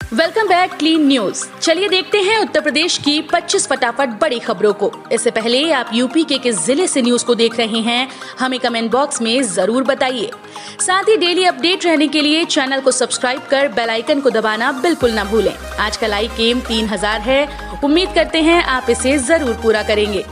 Welcome back clean news. चलिए देखते हैं उत्तर प्रदेश की 25 फटाफट बड़ी खबरों को। इससे पहले आप यूपी के किस जिले से न्यूज को देख रहे हैं, हमें कमेंट बॉक्स में जरूर बताइए। साथ ही डेली अपडेट रहने के लिए चैनल को सब्सक्राइब कर बेल आइकन को दबाना बिल्कुल न भूलें। आज का लाइक एम 3000 है, उम्मीद करते हैं आप इसे जरूर पूरा करेंगे।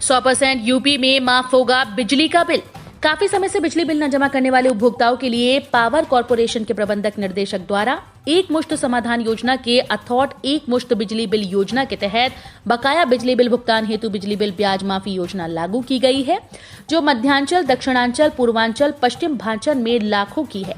100% यूपी में माफ होगा बिजली का बिल। काफी समय से बिजली बिल न जमा करने वाले उपभोक्ताओं के लिए पावर कॉर्पोरेशन के प्रबंधक निर्देशक द्वारा एक मुश्त समाधान योजना के अथॉट एक मुश्त बिजली बिल योजना के तहत बकाया बिजली बिल भुगतान हेतु बिजली बिल ब्याज माफी योजना लागू की गई है, जो मध्यांचल, दक्षिणांचल, पूर्वांचल, पश्चिम भांचल में लाखों की है,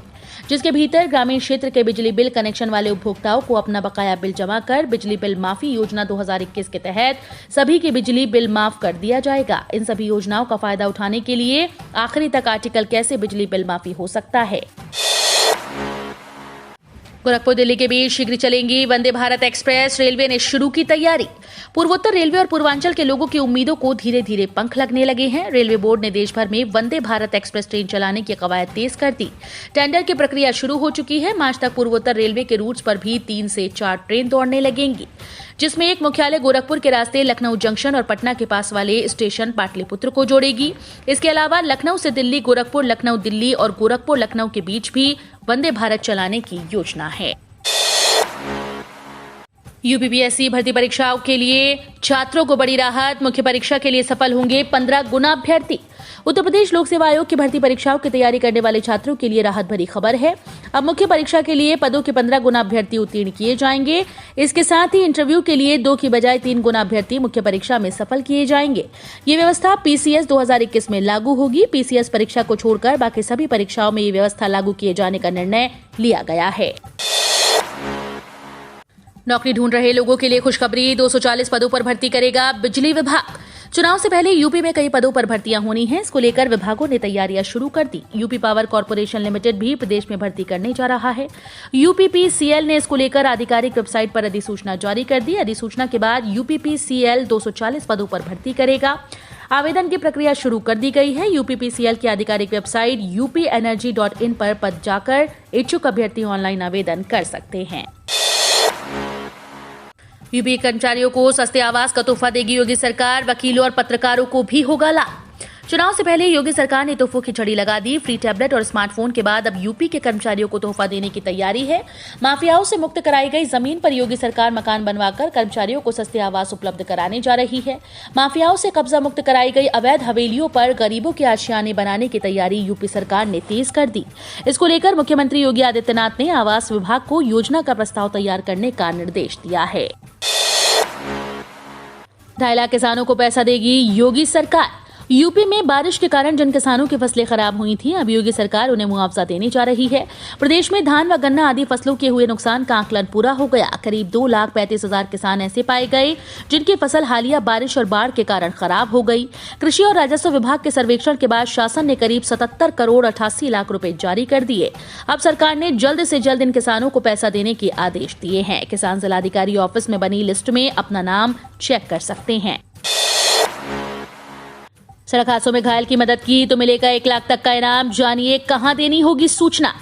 जिसके भीतर ग्रामीण क्षेत्र के बिजली बिल कनेक्शन वाले उपभोक्ताओं को अपना बकाया बिल जमा कर बिजली बिल माफी योजना 2021 के तहत सभी के बिजली बिल माफ कर दिया जाएगा। इन सभी योजनाओं का फायदा उठाने के लिए आखिरी तक आर्टिकल कैसे बिजली बिल माफी हो सकता है। गोरखपुर दिल्ली के बीच शीघ्र चलेंगी वंदे भारत एक्सप्रेस। रेलवे ने शुरू की तैयारी। पूर्वोत्तर रेलवे और पूर्वांचल के लोगों की उम्मीदों को धीरे धीरे पंख लगने लगे हैं। रेलवे बोर्ड ने देश भर में वंदे भारत एक्सप्रेस ट्रेन चलाने की कवायद तेज कर दी। टेंडर की प्रक्रिया शुरू हो चुकी है। मार्च तक पूर्वोत्तर रेलवे के रूट्स पर भी 3 से 4 ट्रेन दौड़ने लगेंगी, जिसमें एक मुख्यालय गोरखपुर के रास्ते लखनऊ जंक्शन और पटना के पास वाले स्टेशन पाटलिपुत्र को जोड़ेगी। इसके अलावा लखनऊ से दिल्ली, गोरखपुर लखनऊ दिल्ली और गोरखपुर लखनऊ के बीच भी वंदे भारत चलाने की योजना है। यूपीपीएससी भर्ती परीक्षाओं के लिए छात्रों को बड़ी राहत। मुख्य परीक्षा के लिए सफल होंगे 15 गुना अभ्यर्थी। उत्तर प्रदेश लोक सेवा आयोग की भर्ती परीक्षाओं की तैयारी करने वाले छात्रों के लिए राहत भरी खबर है। अब मुख्य परीक्षा के लिए पदों के 15 गुना अभ्यर्थी उत्तीर्ण किए जाएंगे। इसके साथ ही इंटरव्यू के लिए 2 की बजाय 3 गुना अभ्यर्थी मुख्य परीक्षा में सफल किए जाएंगे। ये व्यवस्था पीसीएस 2021 में लागू होगी। पीसीएस परीक्षा को छोड़कर बाकी सभी परीक्षाओं में ये व्यवस्था लागू किए जाने का निर्णय लिया गया है। नौकरी ढूंढ रहे लोगों के लिए खुशखबरी। 240 पदों पर भर्ती करेगा बिजली विभाग। चुनाव से पहले यूपी में कई पदों पर भर्तियां होनी हैं। इसको लेकर विभागों ने तैयारियां शुरू कर दी। यूपी पावर कॉर्पोरेशन लिमिटेड भी प्रदेश में भर्ती करने जा रहा है। यूपीपीसीएल ने इसको लेकर आधिकारिक वेबसाइट पर अधिसूचना जारी कर दी। अधिसूचना के बाद यूपीपीसीएल 240 पदों पर भर्ती करेगा। आवेदन की प्रक्रिया शुरू कर दी गई है। यूपीपीसीएल की आधिकारिक वेबसाइट upenergy.in पर पद जाकर इच्छुक अभ्यर्थी ऑनलाइन आवेदन कर सकते हैं। यूपी कर्मचारियों को सस्ते आवास का तोहफा देगी योगी सरकार। वकीलों और पत्रकारों को भी होगा लाभ। चुनाव से पहले योगी सरकार ने तोहफों की झड़ी लगा दी। फ्री टैबलेट और स्मार्टफोन के बाद अब यूपी के कर्मचारियों को तोहफा देने की तैयारी है। माफियाओं से मुक्त कराई गई जमीन पर योगी सरकार मकान बनवाकर कर्मचारियों को सस्ते आवास उपलब्ध कराने जा रही है। माफियाओं से कब्जा मुक्त कराई गई अवैध हवेलियों पर गरीबों के आशियाने बनाने की तैयारी यूपी सरकार ने तेज कर दी। इसको लेकर मुख्यमंत्री योगी आदित्यनाथ ने आवास विभाग को योजना का प्रस्ताव तैयार करने का निर्देश दिया है। 2.5 लाख किसानों को पैसा देगी योगी सरकार। यूपी में बारिश के कारण जिन किसानों की फसलें खराब हुई थीं, अब योगी सरकार उन्हें मुआवजा देने जा रही है। प्रदेश में धान व गन्ना आदि फसलों के हुए नुकसान का आकलन पूरा हो गया। करीब 2,35,000 किसान ऐसे पाए गए जिनकी फसल हालिया बारिश और बाढ़ के कारण खराब हो गई। कृषि और राजस्व विभाग के सर्वेक्षण के बाद शासन ने करीब 77 करोड़ 88 लाख रुपए जारी कर दिए। अब सरकार ने जल्द से जल्द इन किसानों को पैसा देने के आदेश दिए हैं। किसान जिलाधिकारी ऑफिस में बनी लिस्ट में अपना नाम चेक कर सकते हैं। सड़क हादसों में घायल की मदद की तो मिलेगा 1 लाख तक का इनाम। जानिए कहां देनी होगी सूचना।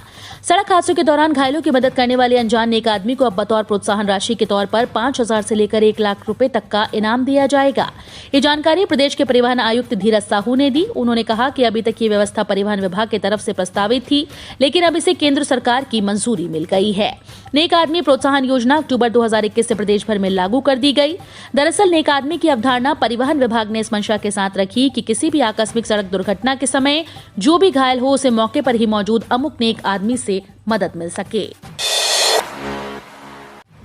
सड़क हादसों के दौरान घायलों की मदद करने वाले अनजान नेक आदमी को अब बतौर प्रोत्साहन राशि के तौर पर 5,000 से लेकर 1 लाख रुपए तक का इनाम दिया जाएगा। ये जानकारी प्रदेश के परिवहन आयुक्त धीरज साहू ने दी। उन्होंने कहा कि अभी तक ये व्यवस्था परिवहन विभाग की तरफ से प्रस्तावित थी, लेकिन अब इसे केंद्र सरकार की मंजूरी मिल गई है। नेक आदमी प्रोत्साहन योजना अक्टूबर 2021 से प्रदेश भर में लागू कर दी गई। दरअसल नेक आदमी की अवधारणा परिवहन विभाग ने इस मंशा के साथ रखी कि किसी भी आकस्मिक सड़क दुर्घटना के समय जो भी घायल हो उसे मौके पर ही मौजूद अमुक नेक आदमी से मदद मिल सके।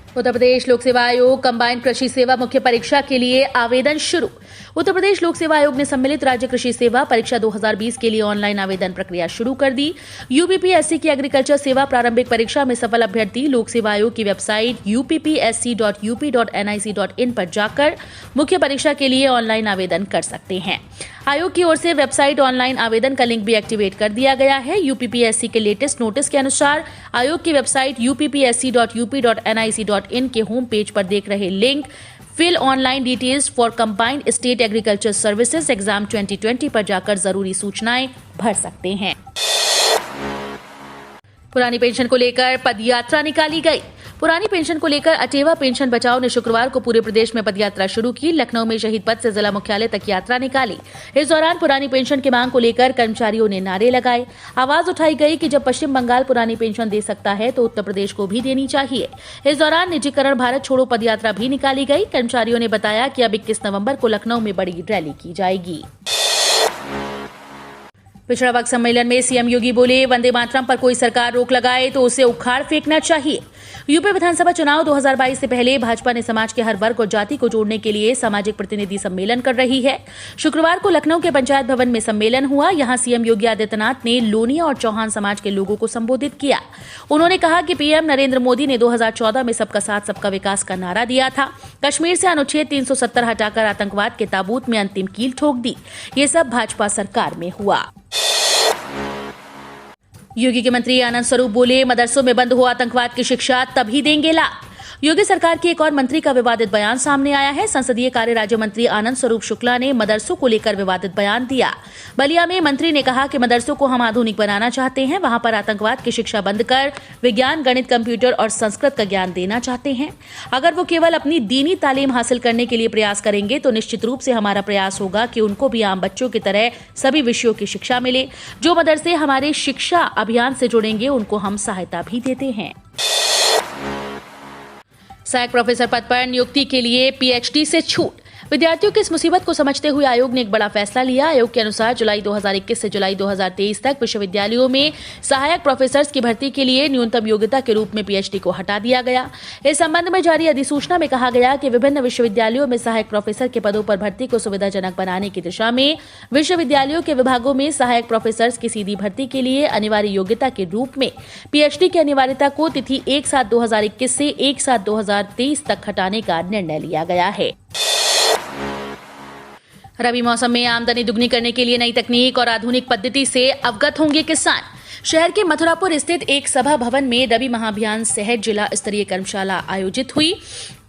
उत्तर प्रदेश लोक सेवा आयोग कंबाइंड कृषि सेवा मुख्य परीक्षा के लिए आवेदन शुरू। उत्तर प्रदेश लोक सेवा आयोग ने सम्मिलित राज्य कृषि सेवा परीक्षा 2020 के लिए ऑनलाइन आवेदन प्रक्रिया शुरू कर दी। यूपीपीएससी की एग्रीकल्चर सेवा प्रारंभिक परीक्षा में सफल अभ्यर्थी लोक सेवा आयोग की वेबसाइट uppsc.up.nic.in पर जाकर मुख्य परीक्षा के लिए ऑनलाइन आवेदन कर सकते हैं। आयोग की ओर से वेबसाइट ऑनलाइन आवेदन का लिंक भी एक्टिवेट कर दिया गया है। यूपीपीएससी के लेटेस्ट नोटिस के अनुसार आयोग की वेबसाइट uppsc.up.nic.in के होम पेज पर देख रहे link fill online details for combined state agriculture services exam 2020 पर जाकर जरूरी सूचनाएं भर सकते हैं। पुरानी पेंशन को लेकर पदयात्रा निकाली गई। पुरानी पेंशन को लेकर अटेवा पेंशन बचाओ ने शुक्रवार को पूरे प्रदेश में पदयात्रा शुरू की। लखनऊ में शहीद पथ से जिला मुख्यालय तक यात्रा निकाली। इस दौरान पुरानी पेंशन की मांग को लेकर कर्मचारियों ने नारे लगाए। आवाज उठाई गई कि जब पश्चिम बंगाल पुरानी पेंशन दे सकता है तो उत्तर प्रदेश को भी देनी चाहिए। इस दौरान निजीकरण भारत छोड़ो पदयात्रा भी निकाली गई। कर्मचारियों ने बताया कि अब 21 नवंबर को लखनऊ में बड़ी रैली की जाएगी। पिछड़ा वर्ग सम्मेलन में सीएम योगी बोले, वंदे मातरम पर कोई सरकार रोक लगाए तो उसे उखाड़ फेंकना चाहिए। यूपी विधानसभा चुनाव 2022 से पहले भाजपा ने समाज के हर वर्ग और जाति को जोड़ने के लिए सामाजिक प्रतिनिधि सम्मेलन कर रही है। शुक्रवार को लखनऊ के पंचायत भवन में सम्मेलन हुआ। यहां सीएम योगी आदित्यनाथ ने लोनिया और चौहान समाज के लोगों को संबोधित किया। उन्होंने कहा कि पीएम नरेंद्र मोदी ने 2014 में सबका साथ सबका विकास का नारा दिया था। कश्मीर से अनुच्छेद 370 हटाकर आतंकवाद के ताबूत में अंतिम कील ठोक दी। ये सब भाजपा सरकार में हुआ। योगी के मंत्री आनंद स्वरूप बोले, मदरसों में बंद हो आतंकवाद की शिक्षा तभी देंगे लाभ। योगी सरकार के एक और मंत्री का विवादित बयान सामने आया है। संसदीय कार्य राज्य मंत्री आनंद स्वरूप शुक्ला ने मदरसों को लेकर विवादित बयान दिया। बलिया में मंत्री ने कहा कि मदरसों को हम आधुनिक बनाना चाहते हैं। वहां पर आतंकवाद की शिक्षा बंद कर विज्ञान, गणित, कंप्यूटर और संस्कृत का ज्ञान देना चाहते हैं। अगर वो केवल अपनी दीनी तालीम हासिल करने के लिए प्रयास करेंगे तो निश्चित रूप से हमारा प्रयास होगा कि उनको भी आम बच्चों की तरह सभी विषयों की शिक्षा मिले। जो मदरसे हमारे शिक्षा अभियान से जुड़ेंगे उनको हम सहायता भी देते हैं। सहायक प्रोफेसर पद पर नियुक्ति के लिए पीएचडी से छूट। विद्यार्थियों की इस मुसीबत को समझते हुए आयोग ने एक बड़ा फैसला लिया। आयोग के अनुसार जुलाई 2021 से जुलाई 2023 तक विश्वविद्यालयों में सहायक प्रोफेसर्स की भर्ती के लिए न्यूनतम योग्यता के रूप में पीएचडी को हटा दिया गया। इस संबंध में जारी अधिसूचना में कहा गया कि विभिन्न विश्वविद्यालयों में सहायक प्रोफेसर के पदों पर भर्ती को सुविधाजनक बनाने की दिशा में विश्वविद्यालयों के विभागों में सहायक प्रोफेसर्स की सीधी भर्ती के लिए अनिवार्य योग्यता के रूप में पीएचडी की अनिवार्यता को तिथि 1/7/2021 से 1/7/2023 तक हटाने का निर्णय लिया गया है। रबी मौसम में आमदनी दुगनी करने के लिए नई तकनीक और आधुनिक पद्धति से अवगत होंगे किसान। शहर के मथुरापुर स्थित एक सभा भवन में रबी महाअभियान सहज जिला स्तरीय कर्मशाला आयोजित हुई।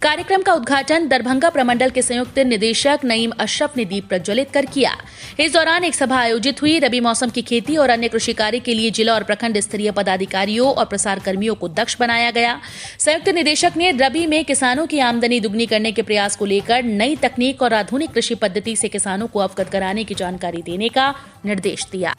कार्यक्रम का उद्घाटन दरभंगा प्रमंडल के संयुक्त निदेशक नईम अशरफ ने दीप प्रज्वलित कर किया। इस दौरान एक सभा आयोजित हुई। रबी मौसम की खेती और अन्य कृषि कार्य के लिए जिला और प्रखंड स्तरीय पदाधिकारियों और प्रसार कर्मियों को दक्ष बनाया गया। संयुक्त निदेशक ने रबी में किसानों की आमदनी दुगनी करने के प्रयास को लेकर नई तकनीक और आधुनिक कृषि पद्धति से किसानों को अवगत कराने की जानकारी देने का निर्देश दिया।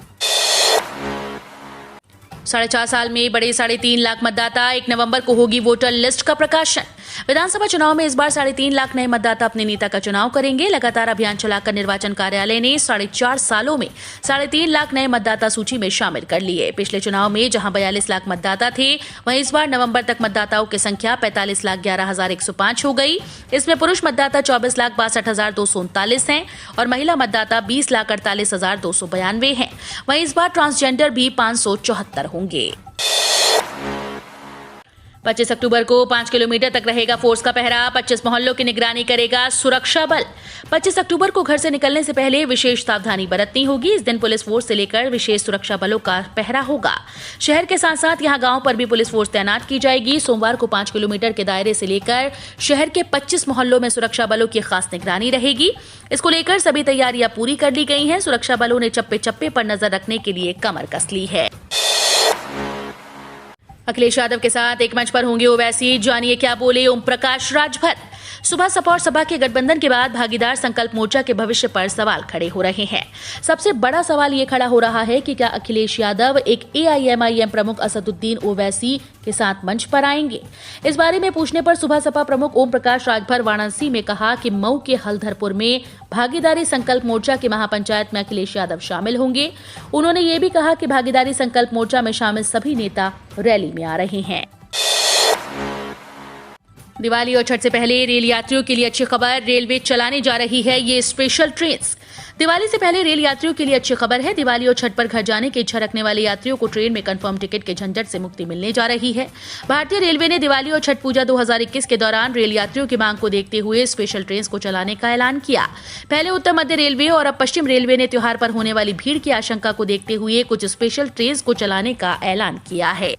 4.5 साल में बढ़े 3.5 लाख मतदाता। 1 नवंबर को होगी वोटर लिस्ट का प्रकाशन। विधानसभा चुनाव में इस बार 3.5 लाख नए मतदाता अपने नेता का चुनाव करेंगे। लगातार अभियान चलाकर निर्वाचन कार्यालय ने 4.5 सालों में 3.5 लाख नए मतदाता सूची में शामिल कर लिए। पिछले चुनाव में जहां 42 लाख मतदाता थे, वहीं इस बार नवंबर तक मतदाताओं की संख्या 45,11,105 हो गई। इसमें पुरुष मतदाता 24,62,239 हैं और महिला मतदाता 20,48,292 हैं। वहीं इस बार ट्रांसजेंडर भी 574 होंगे। 25 अक्टूबर को 5 किलोमीटर तक रहेगा फोर्स का पहरा। 25 मोहल्लों की निगरानी करेगा सुरक्षा बल। 25 अक्टूबर को घर से निकलने से पहले विशेष सावधानी बरतनी होगी। इस दिन पुलिस फोर्स से लेकर विशेष सुरक्षा बलों का पहरा होगा। शहर के साथ साथ यहां गांव पर भी पुलिस फोर्स तैनात की जाएगी। सोमवार को 5 किलोमीटर के दायरे से लेकर शहर के 25 मोहल्लों में सुरक्षा बलों की खास निगरानी रहेगी। इसको लेकर सभी तैयारियां पूरी कर ली गई हैं। सुरक्षा बलों ने चप्पे चप्पे पर नजर रखने के लिए कमर कस ली है। अखिलेश यादव के साथ एक मंच पर होंगे ओवैसी। जानिए क्या बोले ओम प्रकाश राजभर। सुबह सपा और सपा के गठबंधन के बाद भागीदार संकल्प मोर्चा के भविष्य पर सवाल खड़े हो रहे हैं। सबसे बड़ा सवाल ये खड़ा हो रहा है कि क्या अखिलेश यादव एक एआईएमआईएम प्रमुख असदुद्दीन ओवैसी के साथ मंच पर आएंगे। इस बारे में पूछने पर सुबह सपा प्रमुख ओम प्रकाश राजभर वाराणसी में कहा कि मऊ के हलधरपुर में भागीदारी संकल्प मोर्चा की महापंचायत में अखिलेश यादव शामिल होंगे। उन्होंने ये भी कहा कि भागीदारी संकल्प मोर्चा में शामिल सभी नेता रैली में आ रहे हैं। दिवाली और छठ से पहले रेल यात्रियों के लिए अच्छी खबर। रेलवे चलाने जा रही है ये स्पेशल ट्रेन। दिवाली से पहले रेल यात्रियों के लिए अच्छी खबर है। दिवाली और छठ पर घर जाने की इच्छा रखने वाले यात्रियों को ट्रेन में कंफर्म टिकट के झंझट से मुक्ति मिलने जा रही है। भारतीय रेलवे ने दिवाली और छठ पूजा 2021 के दौरान रेल यात्रियों की मांग को देखते हुए स्पेशल ट्रेन को चलाने का ऐलान किया। पहले उत्तर मध्य रेलवे और अब पश्चिम रेलवे ने त्योहार पर होने वाली भीड़ की आशंका को देखते हुए कुछ स्पेशल ट्रेन को चलाने का ऐलान किया है।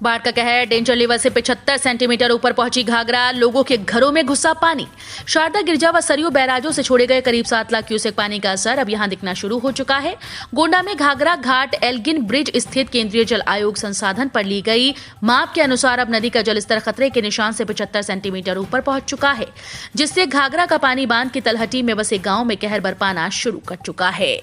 बाढ़ का कहर, डेंजर लेवल से 75 सेंटीमीटर ऊपर पहुंची घाघरा, लोगों के घरों में घुसा पानी। शारदा, गिरजा व सरयू बैराजों से छोड़े गए करीब 7 लाख क्यूसेक पानी का असर अब यहां दिखना शुरू हो चुका है। गोंडा में घाघरा घाट एल्गिन ब्रिज स्थित केंद्रीय जल आयोग संसाधन पर ली गई माप के अनुसार अब नदी का जलस्तर खतरे के निशान से 75 सेंटीमीटर ऊपर पहुंच चुका है, जिससे घाघरा का पानी बांध की तलहटी में बसे गांव में कहर बरपाना शुरू कर चुका है।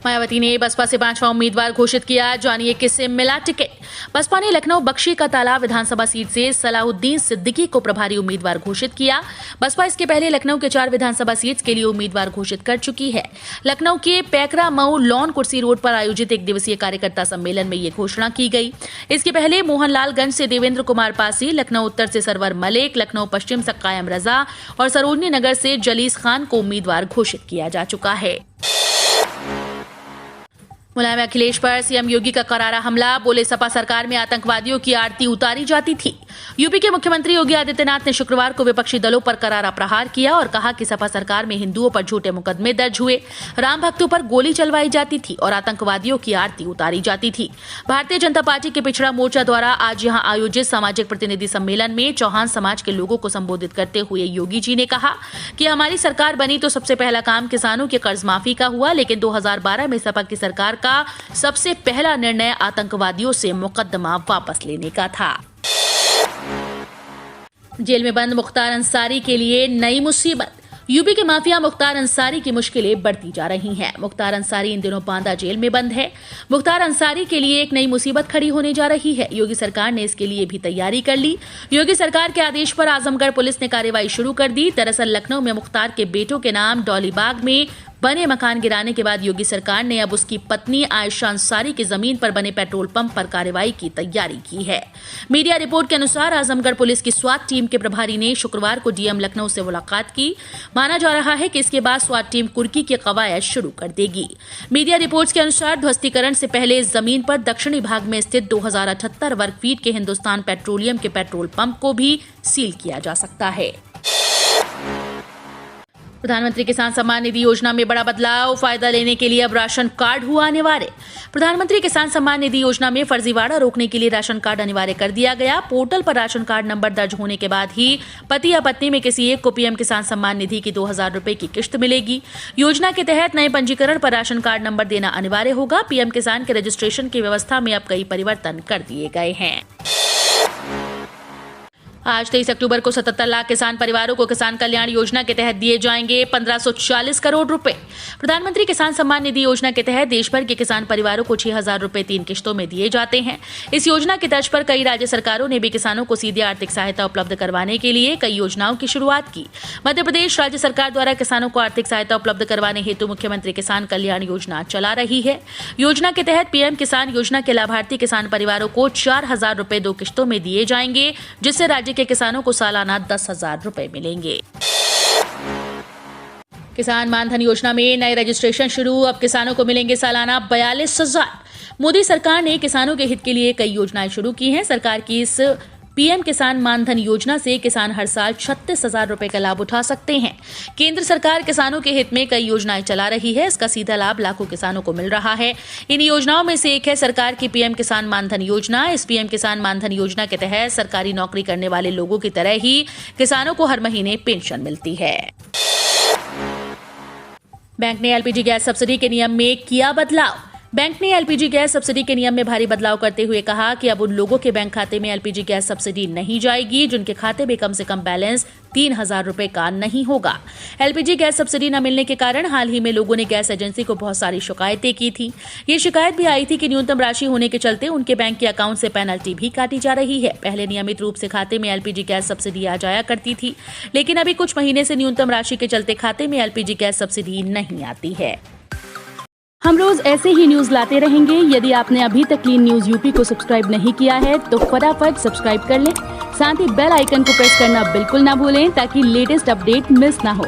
मायावती ने बसपा से 5वां उम्मीदवार घोषित किया, जानिए किससे मिला टिकट। बसपा ने लखनऊ बख्शी का तालाब विधानसभा सीट से सलाहुद्दीन सिद्दीकी को प्रभारी उम्मीदवार घोषित किया। बसपा इसके पहले लखनऊ के 4 विधानसभा सीट के लिए उम्मीदवार घोषित कर चुकी है। लखनऊ के पैकरा मऊ लॉन कुर्सी रोड पर आयोजित 1 दिवसीय कार्यकर्ता सम्मेलन में ये घोषणा की गई। इसके पहले मोहनलालगंज से देवेंद्र कुमार पासी, लखनऊ उत्तर से सरवर मलिक, लखनऊ पश्चिम से कायम रजा और सरोजनी नगर से जलीस खान को उम्मीदवार घोषित किया जा चुका है। मुलायम अखिलेश पर सीएम योगी का करारा हमला, बोले सपा सरकार में आतंकवादियों की आरती उतारी जाती थी। यूपी के मुख्यमंत्री योगी आदित्यनाथ ने शुक्रवार को विपक्षी दलों पर करारा प्रहार किया और कहा कि सपा सरकार में हिंदुओं पर झूठे मुकदमे दर्ज हुए, राम भक्तों पर गोली चलवाई जाती थी और आतंकवादियों की आरती उतारी जाती थी। भारतीय जनता पार्टी के पिछड़ा मोर्चा द्वारा आज यहां आयोजित सामाजिक प्रतिनिधि सम्मेलन में चौहान समाज के लोगों को संबोधित करते हुए योगी जी ने कहा कि हमारी सरकार बनी तो सबसे पहला काम किसानों की कर्ज माफी का हुआ, लेकिन 2012 में सपा की सरकार का सबसे पहला निर्णय आतंकवादियों से मुकदमा वापस लेने का था। जेल में बंद मुख्तार अंसारी के लिए नई मुसीबत। यूपी के माफिया मुख्तार अंसारी की मुश्किलें बढ़ती जा रही हैं। मुख्तार अंसारी इन दिनों बांदा जेल में बंद है। मुख्तार अंसारी के लिए एक नई मुसीबत खड़ी होने जा रही है। योगी सरकार ने इसके लिए भी तैयारी कर ली। योगी सरकार के आदेश पर आजमगढ़ पुलिस ने कार्रवाई शुरू कर दी। दरअसल लखनऊ में मुख्तार के बेटों के नाम डॉलीबाग में बने मकान गिराने के बाद योगी सरकार ने अब उसकी पत्नी आयशा अंसारी की जमीन पर बने पेट्रोल पंप पर कार्रवाई की तैयारी की है। मीडिया रिपोर्ट के अनुसार आजमगढ़ पुलिस की स्वाट टीम के प्रभारी ने शुक्रवार को डीएम लखनऊ से मुलाकात की। माना जा रहा है कि इसके बाद स्वाट टीम कुर्की की कवायद शुरू कर देगी। मीडिया रिपोर्ट्स के अनुसार ध्वस्तीकरण से पहले जमीन पर दक्षिणी भाग में स्थित 2078 वर्ग फीट के हिंदुस्तान पेट्रोलियम के पेट्रोल पंप को भी सील किया जा सकता है। प्रधानमंत्री किसान सम्मान निधि योजना में बड़ा बदलाव, फायदा लेने के लिए अब राशन कार्ड हुआ अनिवार्य। प्रधानमंत्री किसान सम्मान निधि योजना में फर्जीवाड़ा रोकने के लिए राशन कार्ड अनिवार्य कर दिया गया। पोर्टल पर राशन कार्ड नंबर दर्ज होने के बाद ही पति या पत्नी में किसी एक को पीएम किसान सम्मान निधि की 2000 रुपए की किश्त मिलेगी। योजना के तहत नए पंजीकरण पर राशन कार्ड नंबर देना अनिवार्य होगा। पीएम किसान के रजिस्ट्रेशन की व्यवस्था में अब कई परिवर्तन कर दिए गए हैं। आज 23 अक्टूबर को 77 लाख किसान परिवारों को किसान कल्याण योजना के तहत दिए जाएंगे 1540 करोड़ रुपए। प्रधानमंत्री किसान सम्मान निधि योजना के तहत देश भर के किसान परिवारों को 6000 रुपए 3 किश्तों में दिए जाते हैं। इस योजना की तर्ज पर कई राज्य सरकारों ने भी किसानों को सीधे आर्थिक सहायता उपलब्ध करवाने के लिए कई योजनाओं की शुरुआत की। मध्य प्रदेश राज्य सरकार द्वारा किसानों को आर्थिक सहायता उपलब्ध करवाने हेतु मुख्यमंत्री किसान कल्याण योजना चला रही है। योजना के तहत पीएम किसान योजना के लाभार्थी किसान परिवारों को 4000 रुपए 2 किश्तों में दिए जाएंगे, जिससे राज्य के किसानों को सालाना 10,000 रुपए मिलेंगे। किसान मानधन योजना में नए रजिस्ट्रेशन शुरू, अब किसानों को मिलेंगे सालाना 42,000। मोदी सरकार ने किसानों के हित के लिए कई योजनाएं शुरू की हैं। सरकार की इस पीएम किसान मानधन योजना से किसान हर साल 36,000 रुपए का लाभ उठा सकते हैं। केंद्र सरकार किसानों के हित में कई योजनाएं चला रही है। इसका सीधा लाभ लाखों किसानों को मिल रहा है। इन योजनाओं में से एक है सरकार की पीएम किसान मानधन योजना। इस पीएम किसान मानधन योजना के तहत सरकारी नौकरी करने वाले लोगों की तरह ही किसानों को हर महीने पेंशन मिलती है। बैंक ने एलपीजी गैस सब्सिडी के नियम में किया बदलाव। बैंक ने एलपीजी गैस सब्सिडी के नियम में भारी बदलाव करते हुए कहा कि अब उन लोगों के बैंक खाते में एलपीजी गैस सब्सिडी नहीं जाएगी जिनके खाते में कम से कम बैलेंस 3000 रुपए का नहीं होगा। एलपीजी गैस सब्सिडी न मिलने के कारण हाल ही में लोगों ने गैस एजेंसी को बहुत सारी शिकायतें की थी। ये शिकायत भी आई थी कि न्यूनतम राशि होने के चलते उनके बैंक के अकाउंट से पेनल्टी भी काटी जा रही है। पहले नियमित रूप से खाते में एलपीजी गैस सब्सिडी आ जाया करती थी, लेकिन अभी कुछ महीने से न्यूनतम राशि के चलते खाते में एलपीजी गैस सब्सिडी नहीं आती है। हम रोज ऐसे ही न्यूज लाते रहेंगे। यदि आपने अभी तक क्लीन न्यूज यूपी को सब्सक्राइब नहीं किया है तो फटाफट सब्सक्राइब कर लें। साथ ही बेल आइकन को प्रेस करना बिल्कुल ना भूलें ताकि लेटेस्ट अपडेट मिस ना हो।